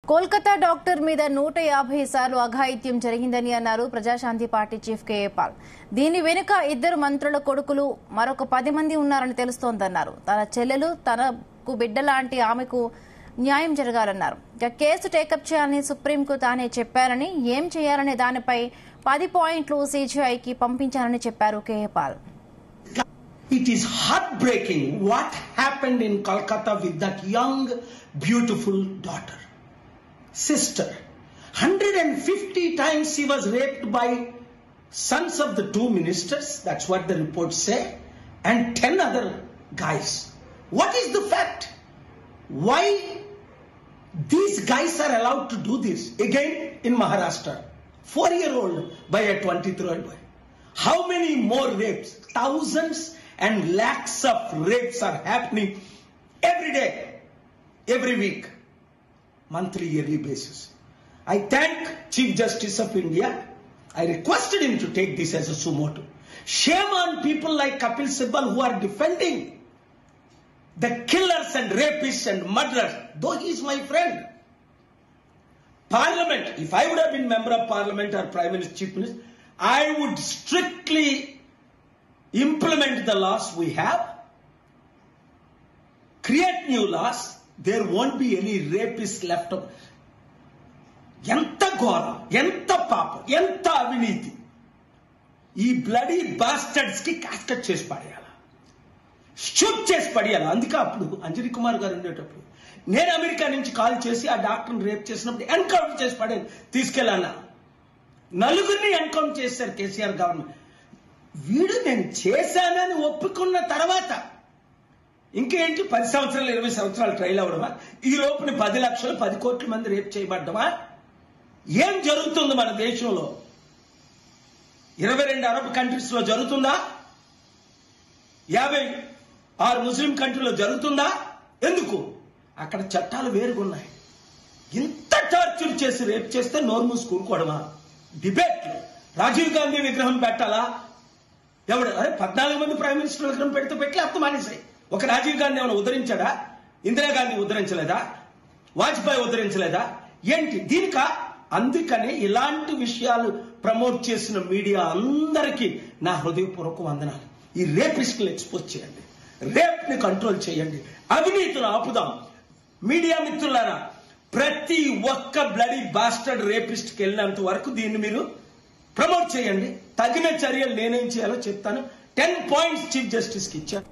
Kolkata doctor మీద 150 సార్లు అఘాయిత్యం జరిగిందని అన్నారు Praja Shanti party chief KA Paul. దీని వెనుక 2 మంత్రుల కొడుకులు మరొక 10 మంది ఉన్నారని తెలుస్తోందన్నారు. తన చెల్లెలు తనకు బిడ్డలాంటి ఆమెకు న్యాయం జరగాలన్నారు. కేసు టేకప్ చేయాలని సుప్రీంకు తానే చెప్పారని, ఏం చేయాలనే దానిపై 10 పాయింట్లు సీజీఐకి పంపించారని చెప్పారు కేఏ పాల్. It is heartbreaking what happened in Kolkata with that young, beautiful daughter. Sister. 150 times she was raped by sons of the 2 ministers. That's what the reports say. And 10 other guys. What is the fact? Why these guys are allowed to do this? Again in Maharashtra. 4-year-old by a 23-year-old boy. How many more rapes? Thousands and lakhs of rapes are happening every day, every week, monthly, yearly basis. I thank Chief Justice of India. I requested him to take this as a suo motu. Shame on people like Kapil Sibal who are defending the killers and rapists and murderers, though he is my friend. Parliament, if I would have been member of Parliament or Prime Minister, Chief Minister, I would strictly implement the laws we have, create new laws, there won't be any rapists left over. ఎంత ఘోరం, ఎంత పాపం, ఎంత అవినీతి. ఈ bloody bastards కి కాస్కట్ చేసి పడేయాలి, షూట్ చేసి పడేయాలి. అందుకే అప్పుడు అంజనీ కుమార్ గారు ఉండేటప్పుడు నేను అమెరికా నుంచి కాల్ చేసి ఆ డాక్టర్ని రేప్ చేసినప్పుడు ఎన్కౌంటర్ చేసి పడేది తీసుకెళ్ళాను. 4 ఎన్కౌంటర్ చేశారు కేసీఆర్ గవర్నమెంట్. వీడు నేను చేశానని ఒప్పుకున్న తర్వాత ఇంకేంటి 10 సంవత్సరాలు 20 సంవత్సరాలు ట్రైల్ అవ్వడమా? ఈ లోపుని 10 లక్షలు 10 కోట్ల మంది రేప్ చేయబడ్డమా? ఏం జరుగుతుంది మన దేశంలో? 22 అరబ్ కంట్రీస్ లో జరుగుతుందా? 56 ముస్లిం కంట్రీలో జరుగుతుందా? ఎందుకు? అక్కడ చట్టాలు వేరుగున్నాయి. ఇంత టార్చర్ చేసి రేప్ చేస్తే నోరు మూసుకూరుకోవడమా? డిబేట్లు రాజీవ్ గాంధీ విగ్రహం పెట్టాలా? ఎవడు? అరే 14 మంది ప్రైమ్ మినిస్టర్ విగ్రహం పెడితే పెట్టి అర్థం మానేసాయి. ఒక రాజీవ్ గాంధీ ఏమైనా ఉద్ధరించాడా? ఇందిరాగాంధీ ఉద్ధరించలేదా? వాజ్పేయి ఉద్ధరించలేదా? ఏంటి దీనిక? అందుకనే ఇలాంటి విషయాలు ప్రమోట్ చేసిన మీడియా అందరికీ నా హృదయపూర్వక వందనాలు. ఈ రేపిస్టులు ఎక్స్పోజ్ చేయండి, రేప్ ని కంట్రోల్ చేయండి, అవినీతిని ఆపుదాం. మీడియా మిత్రులారా, ప్రతి ఒక్క బ్లడీ బాస్టర్డ్ రేపిస్ట్ కి వెళ్ళినంత వరకు దీన్ని మీరు ప్రమోట్ చేయండి. తగిన చర్యలు నేనేం చేయాలో చెప్తాను. 10 పాయింట్స్ చీఫ్ జస్టిస్ కి ఇచ్చాను.